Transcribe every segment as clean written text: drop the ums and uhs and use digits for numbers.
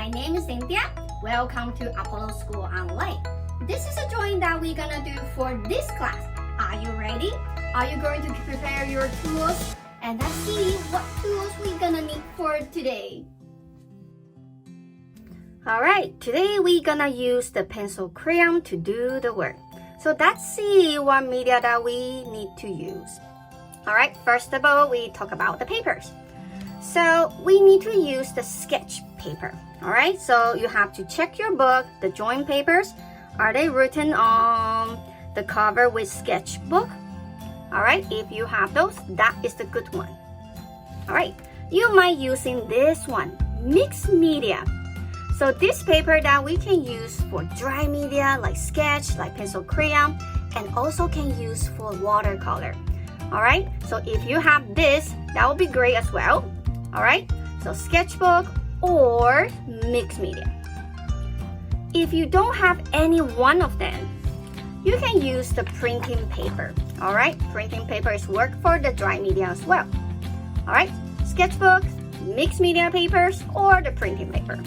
my name is Cynthia. Welcome to Apollo School Online. This is a drawing that we're gonna do for this class. Are you ready? Are you going to prepare your tools? And let's see what tools we're gonna need for today. Alright, today we're gonna use the pencil crayon to do the work. So let's see what media that we need to use. Alright, first of all, we talk about the papers. So we need to use the sketch paper. Alright, so you have to check your book, the drawing papers. Are they written on the cover with sketchbook? Alright, if you have those, that is the good one. Alright, you might using this one, mixed media. So this paper that we can use for dry media like sketch, like pencil crayon, and also can use for watercolor. Alright, so if you have this, that will be great as well. Alright, so sketchbook or mixed media. If you don't have any one of them, you can use the printing paper. Alright, printing paper is work for the dry media as well. Alright, sketchbook, mixed media papers, or the printing paper.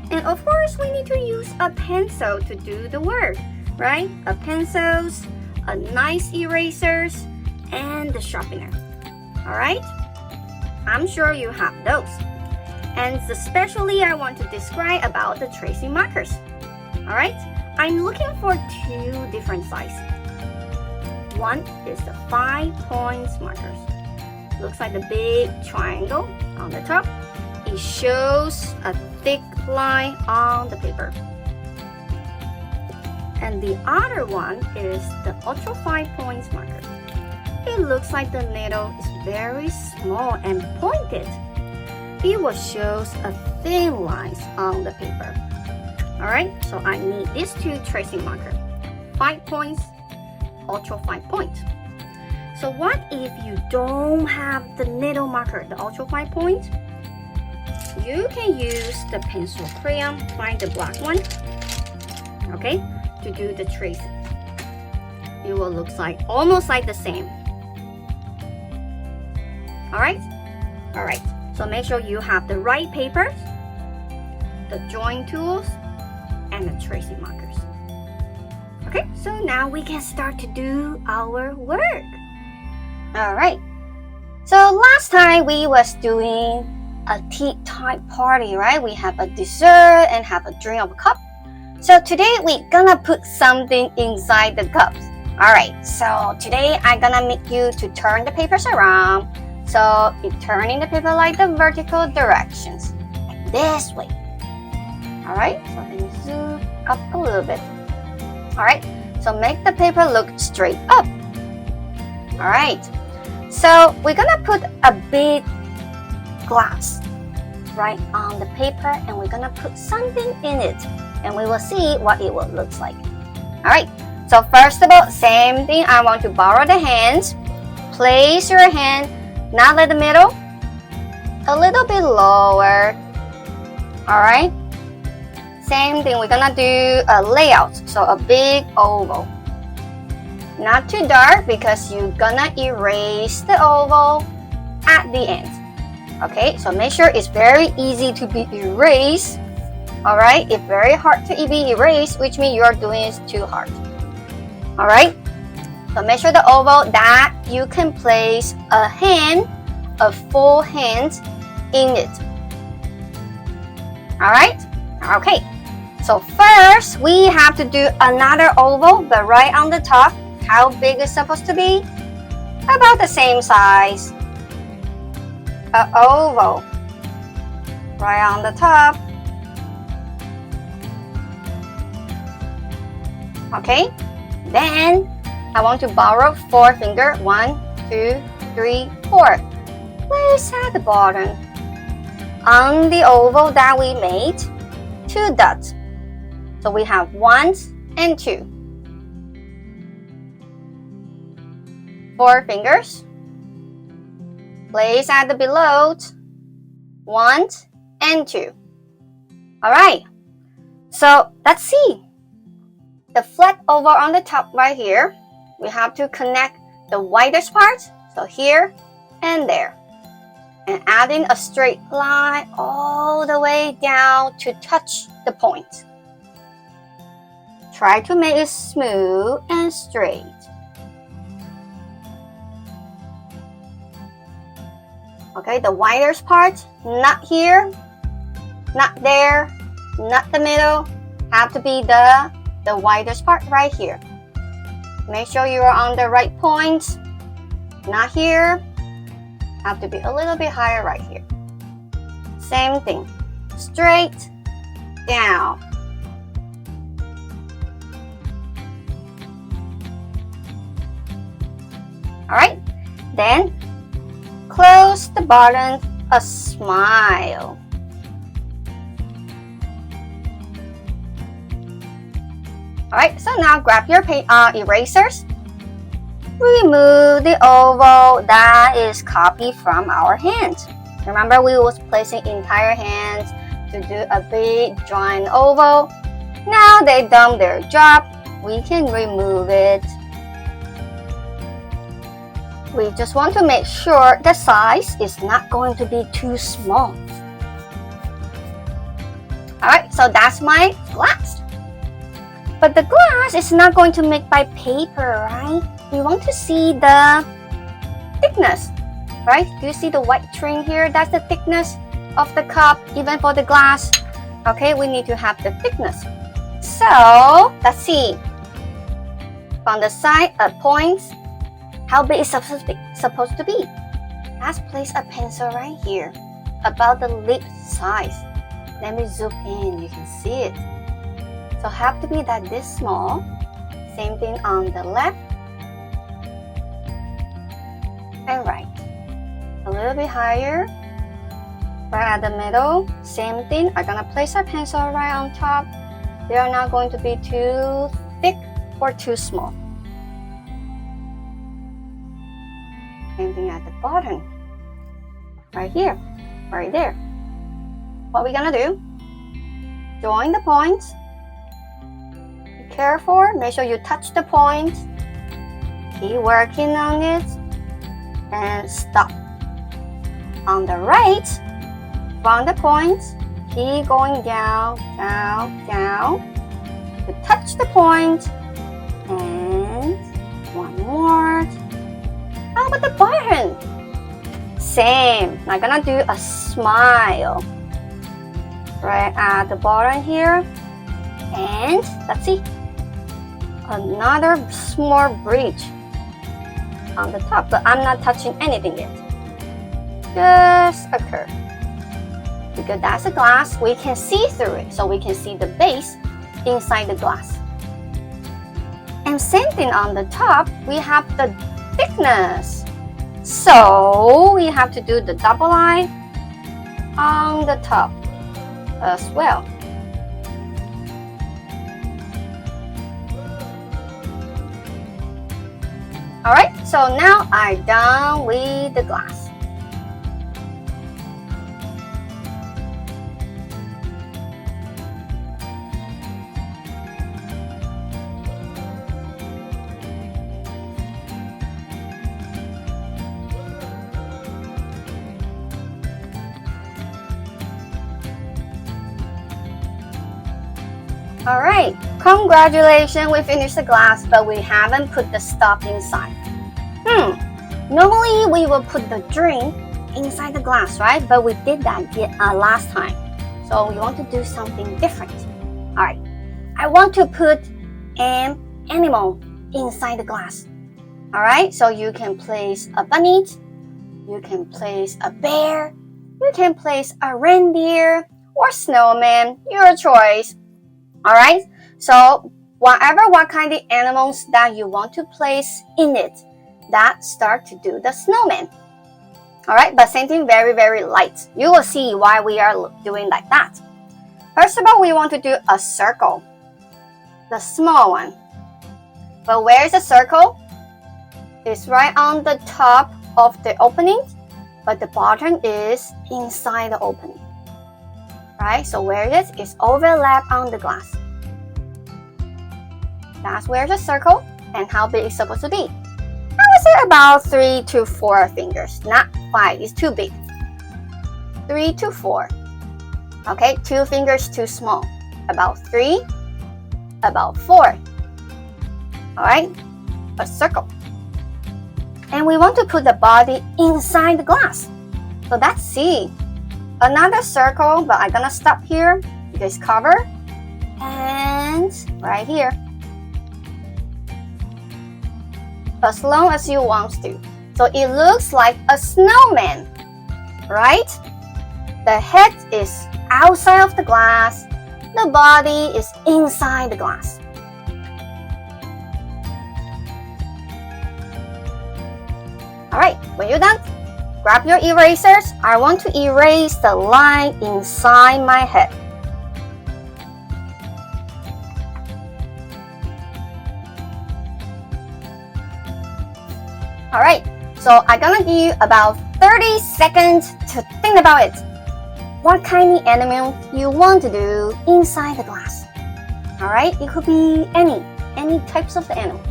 And of course, we need to use a pencil to do the work, right? A pencils, a nice erasers, and the sharpener. Alright? I'm sure you have those. And especially I want to describe about the Tracy markers. Alright? I'm looking for two different sizes. One is the 5 points markers. Looks like the big triangle on the top. It shows a thick line on the paper. And the other one is the ultra 5 points marker. It looks like the needle is very small and pointed. It will show a thin lines on the paper. Alright, so I need these two tracing markers. 5 points, ultra 5 points. So what if you don't have the needle marker, the ultra 5 points? You can use the pencil crayon, find the black one, okay, to do the tracing. It will look like almost like the same. Alright? Alright, so make sure you have the right papers, the drawing tools, and the tracing markers. Okay, so now we can start to do our work. Alright, so last time we was doing a tea time party, right? We have a dessert and have a drink of a cup. So today we're gonna put something inside the cups. Alright, so today I'm gonna make you to turn the papers around. So you're turning the paper like the vertical directions, like this way. Alright, so let me zoom up a little bit. Alright, so make the paper look straight up. Alright, so we're gonna put a big glass right on the paper and we're gonna put something in it and we will see what it will look like. Alright, so first of all, same thing, I want to borrow the hands. Place your hand not at the middle, a little bit lower. Alright, same thing, we're gonna do a layout, so a big oval. Not too dark because you're gonna erase the oval at the end. Okay, so make sure it's very easy to be erased. Alright, it's very hard to be erased, which means you are doing it too hard. Alright, so make sure the oval that you can place a hand, a full hand in it. Alright, okay. So first we have to do another oval, but right on the top. How big is it supposed to be? About the same size. An oval right on the top. Okay, then I want to borrow 4 fingers. 1, 2, 3, 4. Place at the bottom. On the oval that we made, 2 dots. So we have 1 and 2. 4 fingers. Place at the below, 1 and 2. Alright, so let's see. The flat oval on the top right here, we have to connect the widest part, so here and there. and adding a straight line all the way down to touch the point. Try to make it smooth and straight. Okay, the widest part, not here, not there, not the middle, have to be the widest part right here. Make sure you are on the right point, not here, have to be a little bit higher right here. Same thing, straight, down. Alright, then close the button, a smile. Alright, so now grab your erasers. Remove the oval that is copied from our hands. Remember, we was placing entire hands to do a big giant oval. Now they done their job. We can remove it. We just want to make sure the size is not going to be too small. Alright, so that's my glass. But the glass is not going to make by paper, right? We want to see the thickness, right? Do you see the white trim here? That's the thickness of the cup, even for the glass. Okay, we need to have the thickness. So, let's see. On the side, a point. How big is it supposed to be? Let's place a pencil right here, about the lip size. Let me zoom in, you can see it. So have to be that this small. Same thing on the left and right. A little bit higher, right at the middle. Same thing, I'm gonna place a pencil right on top. They are not going to be too thick or too small. Same thing at the bottom. Right here, right there. What we're gonna do, join the points. Be careful, make sure you touch the point. Keep working on it. And stop. On the right, from the point, keep going down, down, down. To touch the point. And one more. How about the button? Same. I'm gonna do a smile right at the bottom here. And let's see. Another small bridge on the top, but I'm not touching anything yet. Just a curve. Because that's a glass, we can see through it. So we can see the base inside the glass. And same thing on the top, we have the thickness. So we have to do the double line on the top as well. Alright, so now I'm done with the glass. Alright, congratulations, we finished the glass, but we haven't put the stuff inside. Normally we will put the drink inside the glass, right? But we did that last time. So we want to do something different. Alright, I want to put an animal inside the glass. Alright, so you can place a bunny, you can place a bear, you can place a reindeer or snowman, your choice. Alright, so what kind of animals that you want to place in it, that start to do the snowman. Alright, but same thing, very, very light. You will see why we are doing like that. First of all, we want to do a circle, the small one. But where is the circle? It's right on the top of the opening, but the bottom is inside the opening. Right, so where it is, it's overlap on the glass. That's where the circle, and how big it's supposed to be. I would say about 3 to 4 fingers, not 5, it's too big. 3 to 4. Okay, 2 fingers too small. About 3, about 4. All right, a circle. And we want to put the body inside the glass. So that's C. Another circle, but I'm gonna stop here. You guys cover. And right here. As long as you want to. So it looks like a snowman, right? The head is outside of the glass. The body is inside the glass. Alright, when you're done, grab your erasers. I want to erase the line inside my head. Alright, so I'm gonna give you about 30 seconds to think about it. What kind of animal you want to do inside the glass? Alright, it could be any types of the animal.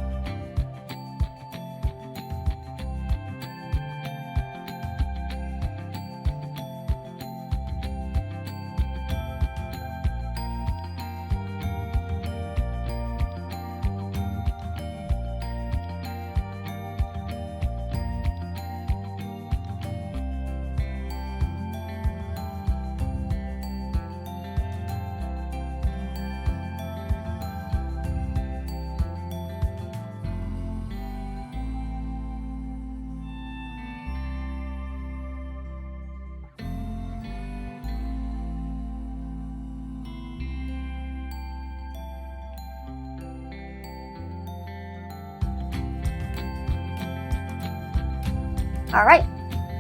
Alright,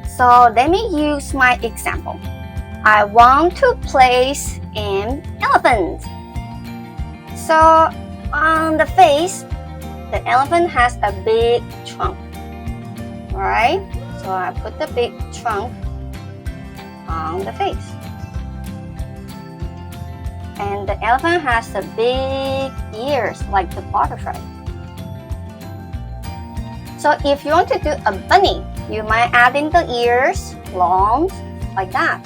so let me use my example. I want to place an elephant. So on the face, the elephant has a big trunk. Alright, so I put the big trunk on the face. And the elephant has the big ears like the butterfly. So if you want to do a bunny, you might add in the ears, long, like that.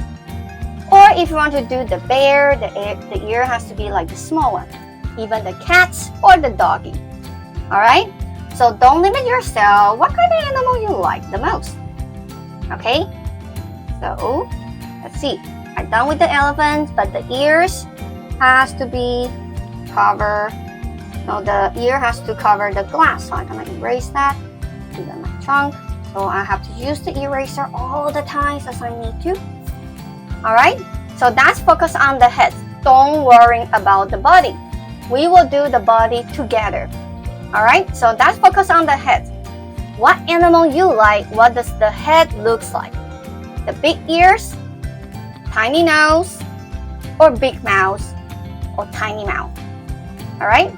Or if you want to do the bear, the ear has to be like the small one. Even the cats or the doggy. Alright? So don't limit yourself. What kind of animal you like the most? Okay? So, let's see. I'm done with the elephant, but the ears has to be covered. No, the ear has to cover the glass. So I'm gonna erase that. Even my trunk. So I have to use the eraser all the times as I need to. Alright, so that's focus on the head. Don't worry about the body. We will do the body together. Alright, so that's focus on the head. What animal you like? What does the head looks like? The big ears, tiny nose, or big mouth, or tiny mouth. Alright?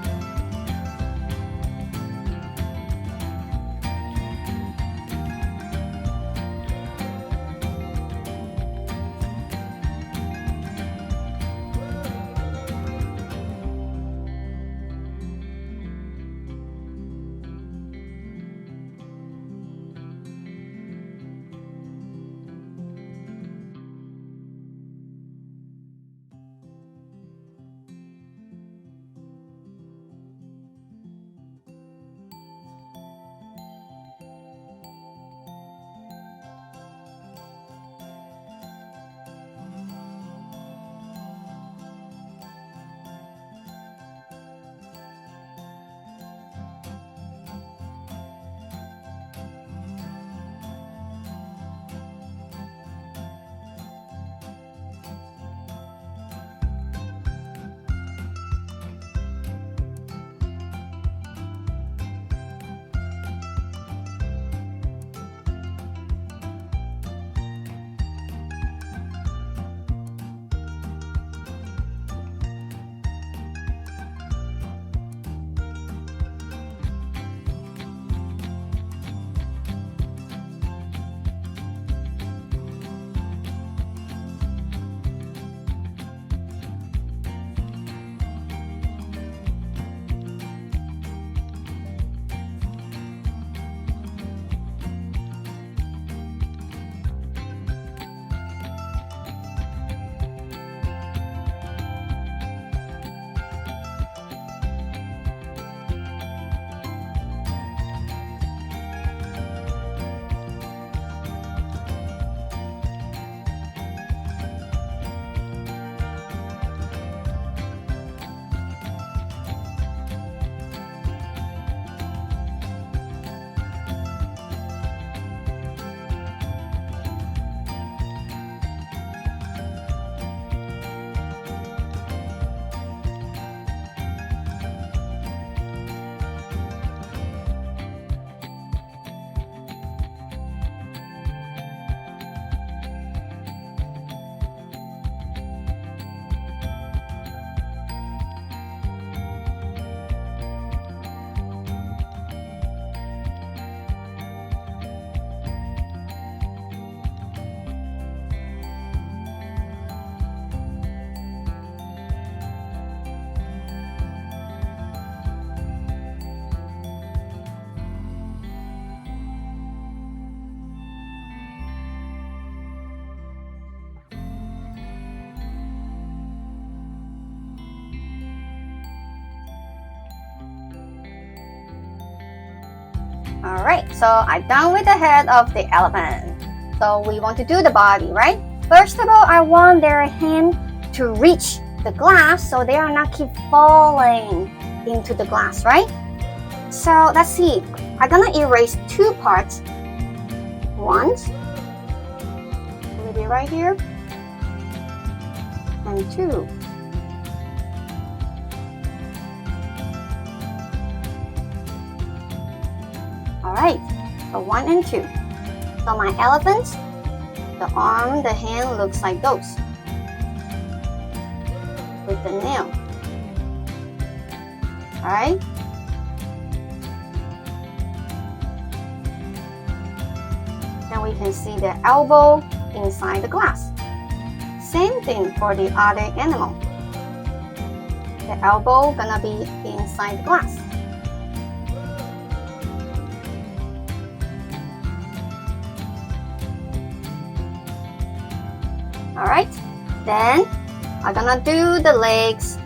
Alright, so I'm done with the head of the elephant. So we want to do the body, right? First of all, I want their hand to reach the glass so they are not keep falling into the glass, right? So let's see. I'm gonna erase two parts. One will be right here, and two. Alright, so 1 and 2. So my elephants, the arm, the hand looks like those with the nail. Alright? Then we can see the elbow inside the glass. Same thing for the other animal. The elbow gonna be inside the glass. Alright, then I'm gonna do the legs.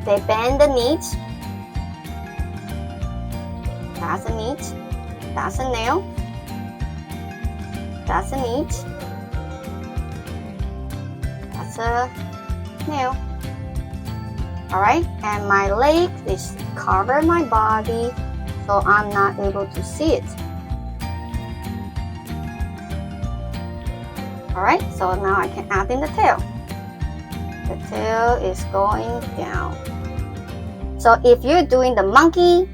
They bend the knees. That's a knee. That's a nail. That's a knee. That's a nail. Alright, and my leg is cover my body so I'm not able to see it. Alright, so now I can add in the tail. The tail is going down. So if you're doing the monkey,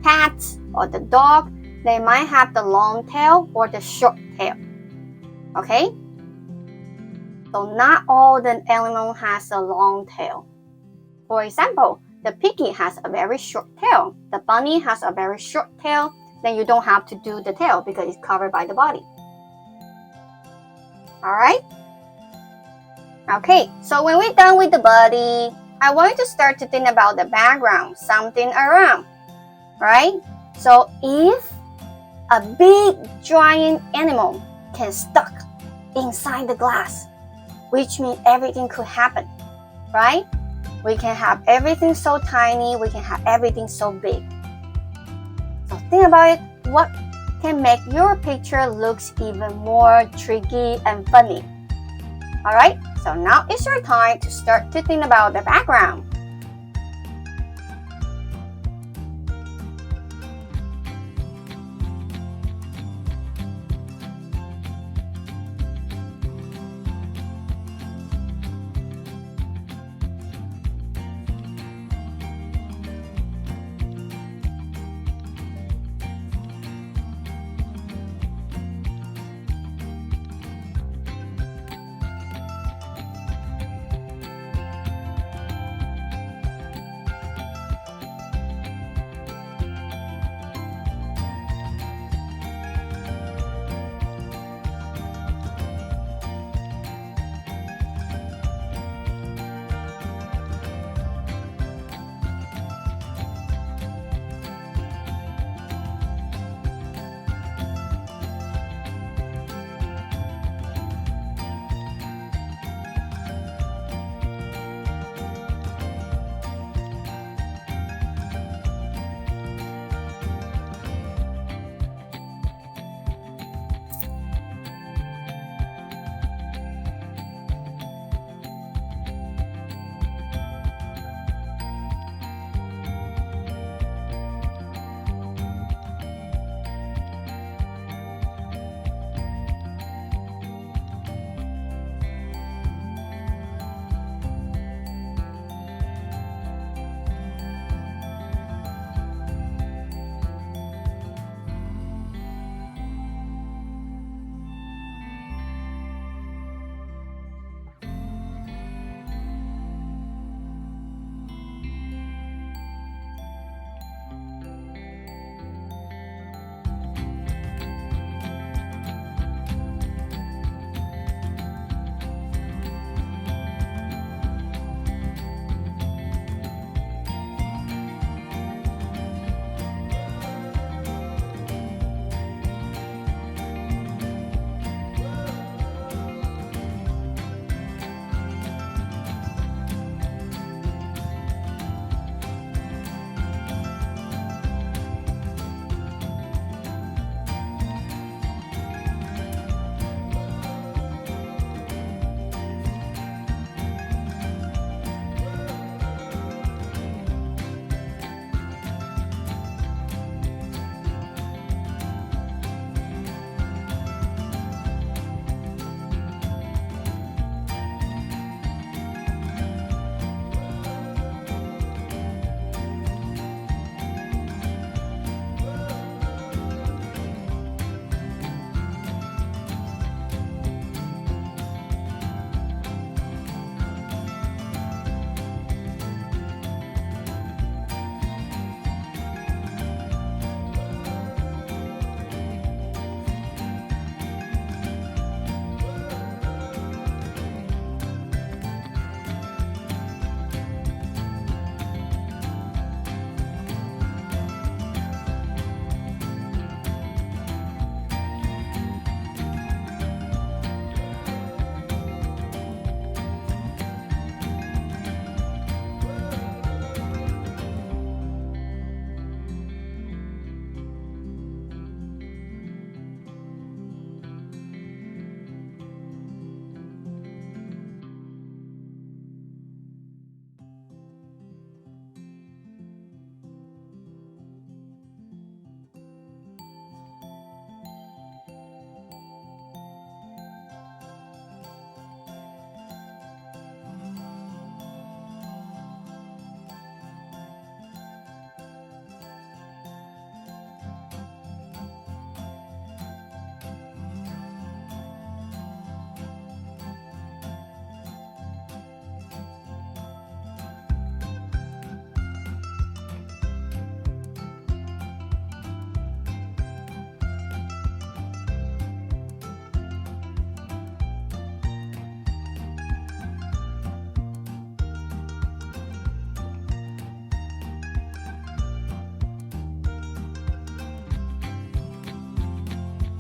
cat, or the dog, they might have the long tail or the short tail. Okay? So not all the animal has a long tail. For example, the piggy has a very short tail. The bunny has a very short tail. Then you don't have to do the tail because it's covered by the body. Alright? Okay, so when we're done with the body, I want you to start to think about the background, something around. Right? So if a big giant animal can stuck inside the glass, which means everything could happen. Right? We can have everything so tiny, we can have everything so big. So think about it, what can make your picture looks even more tricky and funny. Alright, so now it's your time to start to think about the background.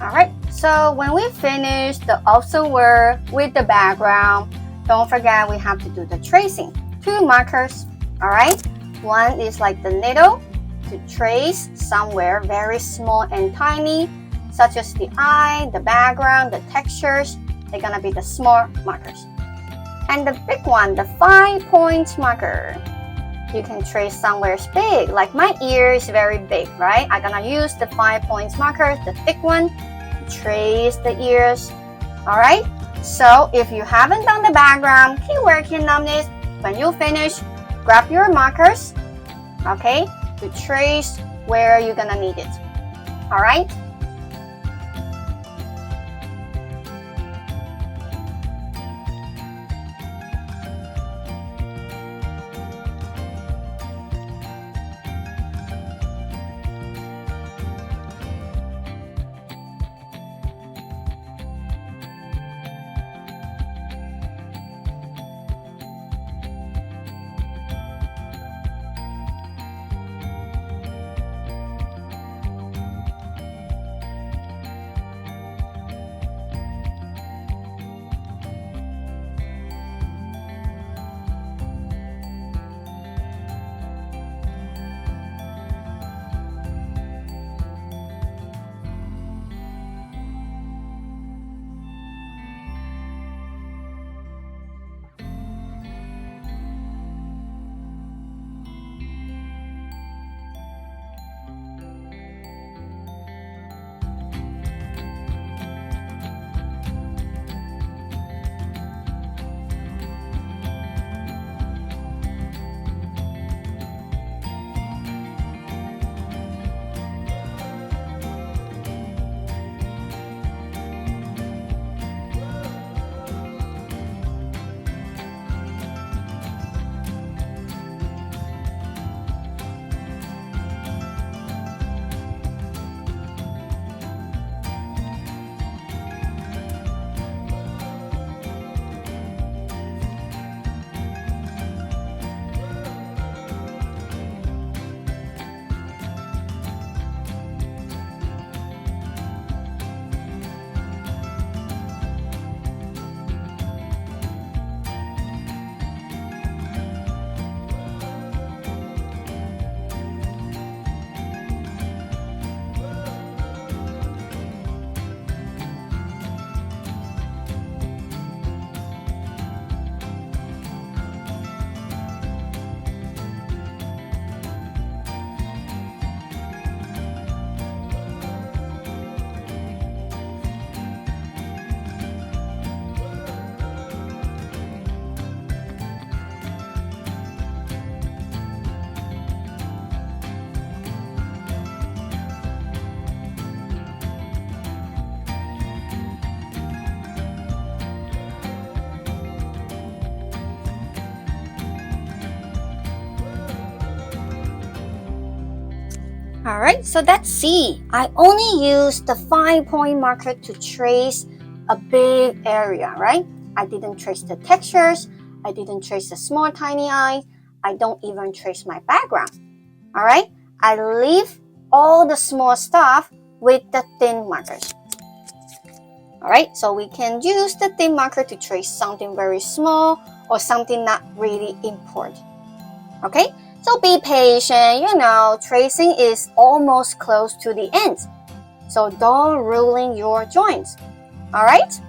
Alright, so when we finish the also work with the background, don't forget we have to do the tracing. 2 markers, alright? One is like the needle to trace somewhere very small and tiny, such as the eye, the background, the textures. They're gonna be the small markers. And the big one, the 5-point marker. You can trace somewhere big, like my ear is very big, right? I'm gonna use the 5-point marker, the thick one, to trace the ears. Alright? So if you haven't done the background, keep working on this. When you finish, grab your markers, okay, to trace where you're gonna need it. Alright? Alright, so that's C. I only used the 5-point marker to trace a big area, right? I didn't trace the textures. I didn't trace the small tiny eyes. I don't even trace my background. Alright, I leave all the small stuff with the thin markers. Alright, so we can use the thin marker to trace something very small or something not really important. Okay? So be patient, tracing is almost close to the end. So don't ruin your joints. Alright?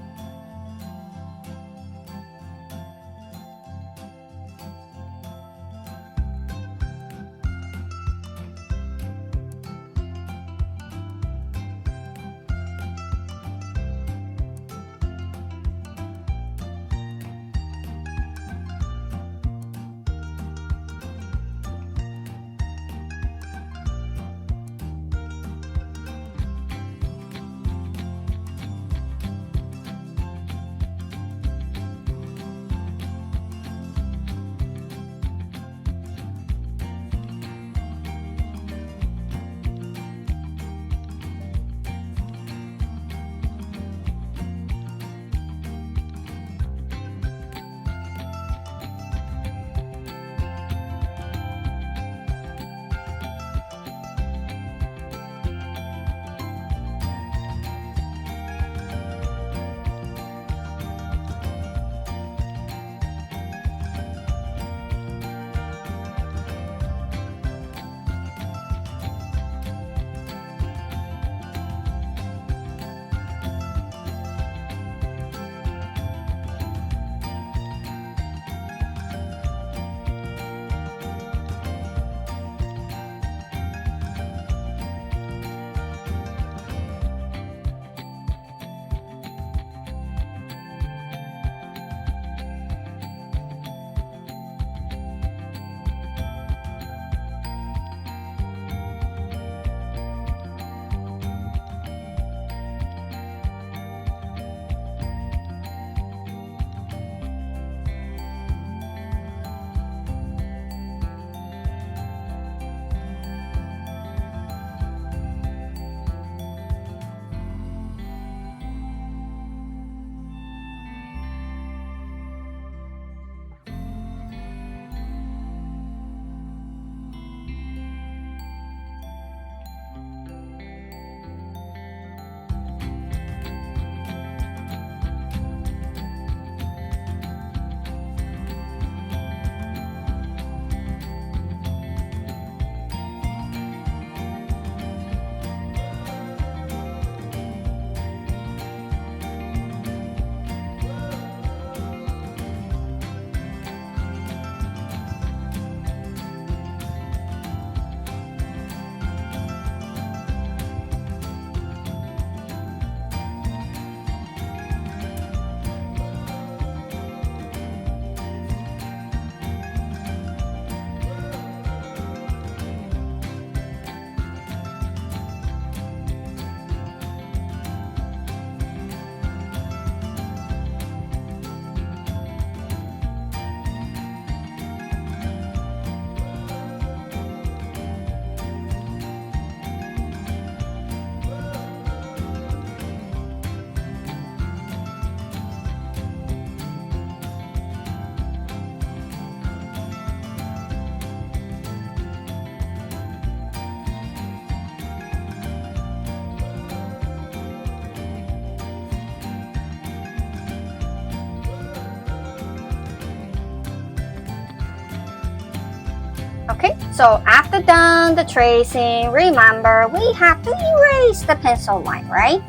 Okay, so after done the tracing, remember we have to erase the pencil line, right?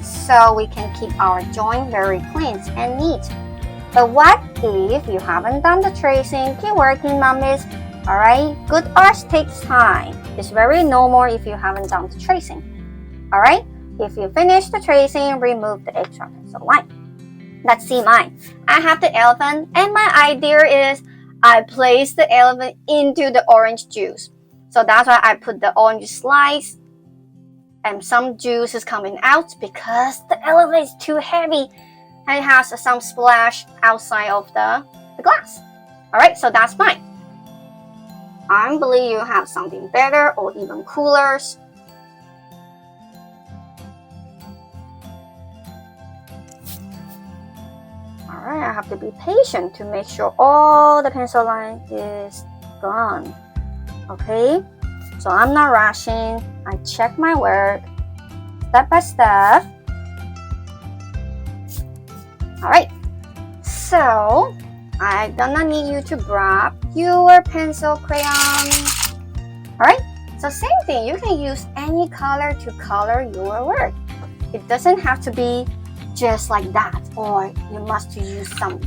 So we can keep our joint very clean and neat. But what if you haven't done the tracing? Keep working, mummies. Alright, good art takes time. It's very normal if you haven't done the tracing. Alright, if you finish the tracing, remove the extra pencil line. Let's see mine. I have the elephant, and my idea is I place the elephant into the orange juice. So that's why I put the orange slice and some juice is coming out because the elephant is too heavy and it has some splash outside of the glass. Alright, so that's mine. I believe you have something better or even cooler. Alright, I have to be patient to make sure all the pencil line is gone. Okay, so I'm not rushing. I check my work step by step. Alright, so I'm gonna need you to grab your pencil crayon. Alright, so same thing. You can use any color to color your work. It doesn't have to be just like that, or you must use some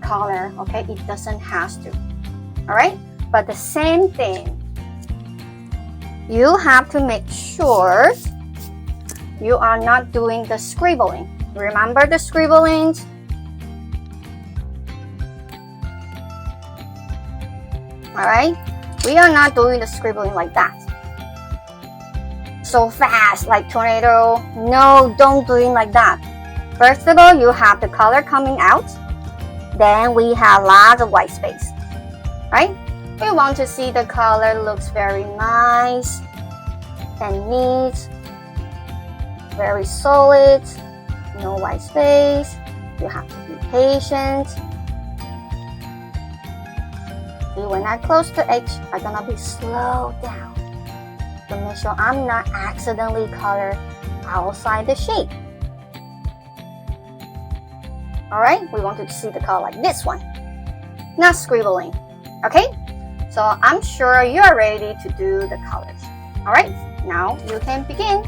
color, okay? It doesn't have to. Alright, but the same thing. You have to make sure you are not doing the scribbling. Remember the scribbling? Alright, we are not doing the scribbling like that. So fast, like tornado. No, don't do it like that. First of all, you have the color coming out. Then we have lots of white space. Right? We want to see the color looks very nice and neat. Very solid. No white space. You have to be patient. See, when I close the edge, I'm gonna be slow down to make sure I'm not accidentally color outside the shape. Alright, we want to see the color like this one, not scribbling. Okay, so I'm sure you are ready to do the colors. Alright, now you can begin.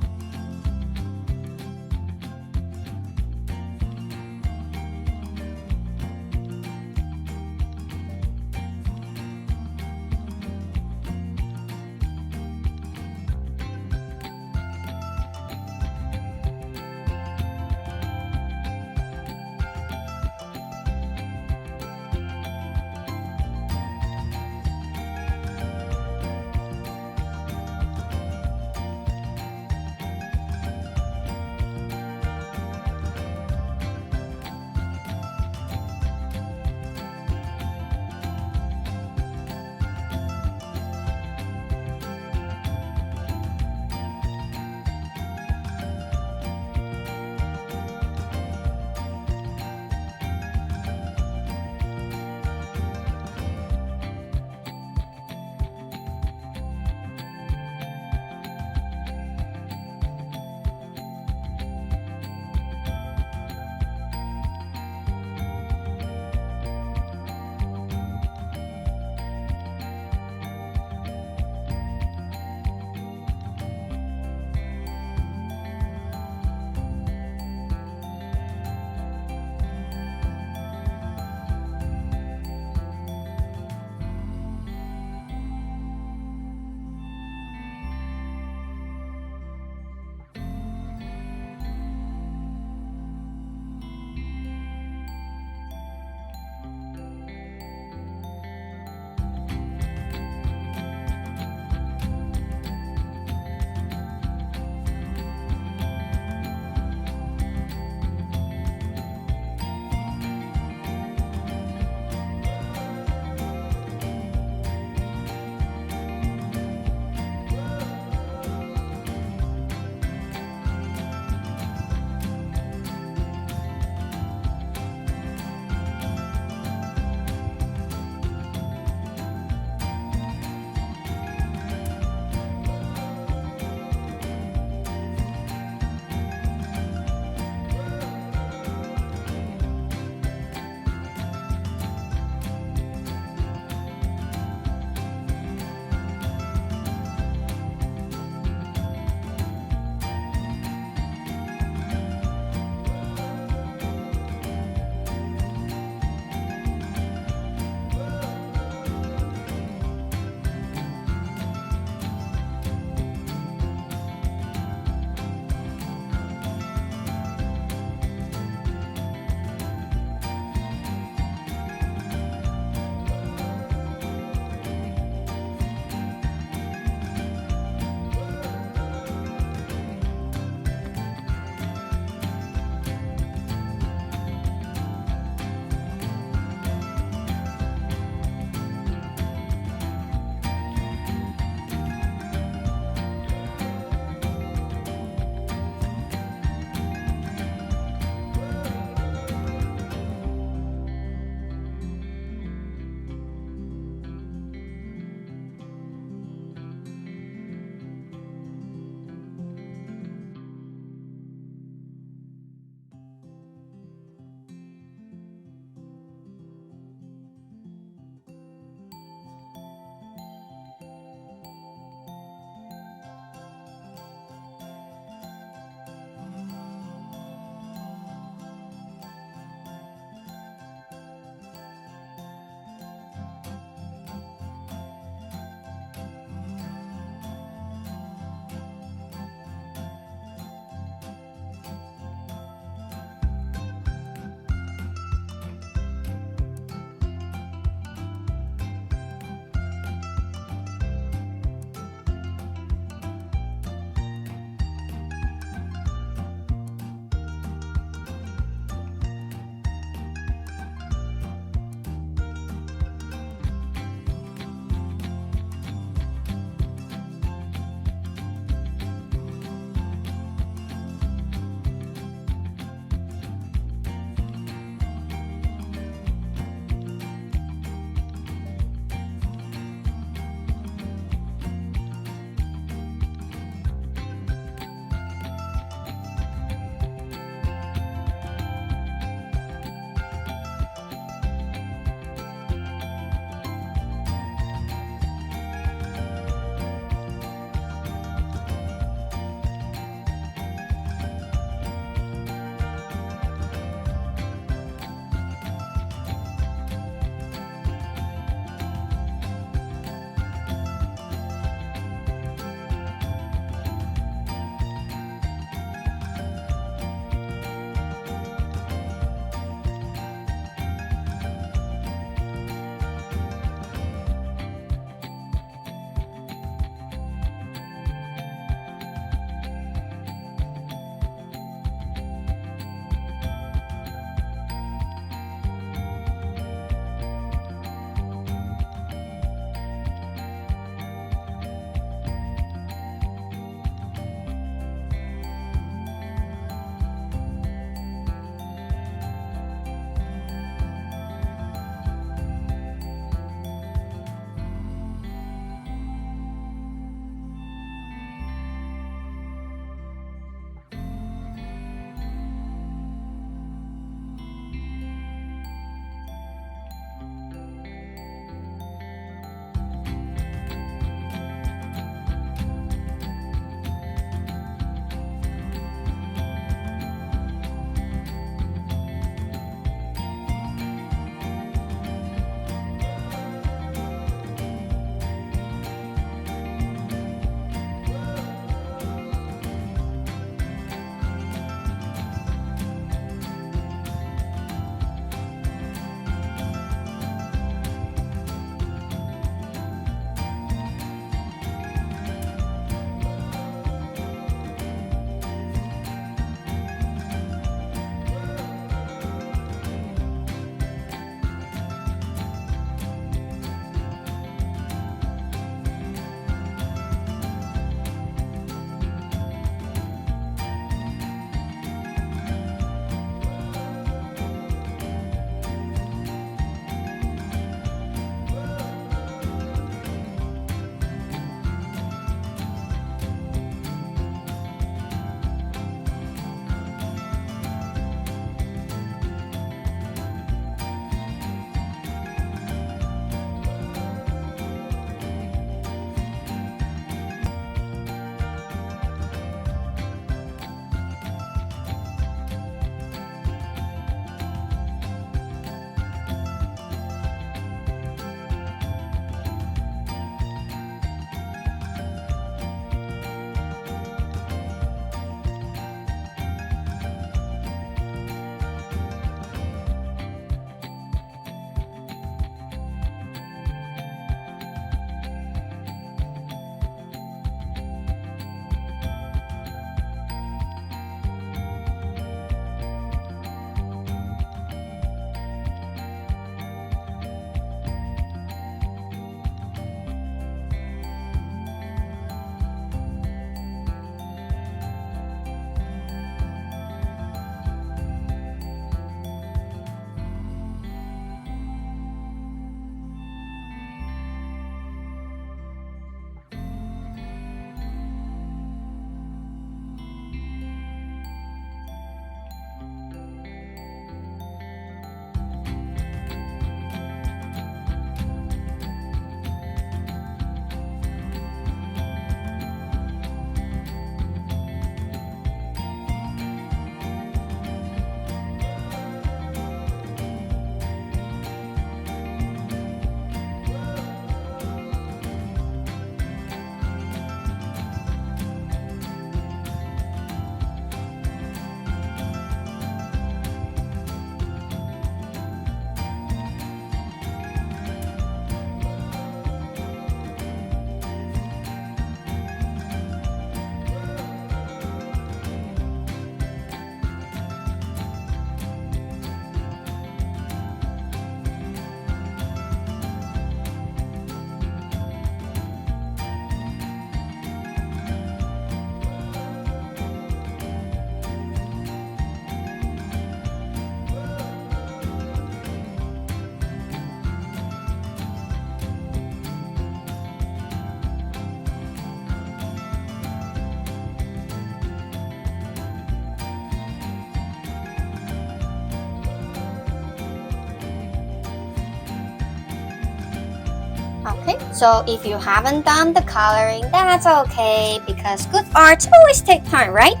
Okay, so if you haven't done the coloring, that's okay because good art always takes time, right?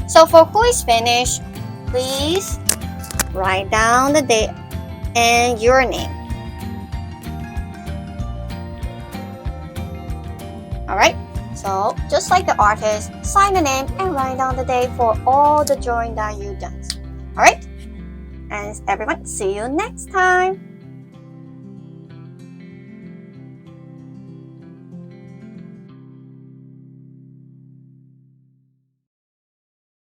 So for who is finished, please write down the date and your name. Alright, so just like the artist, sign the name and write down the date for all the drawing that you've done. Alright, and everyone, see you next time.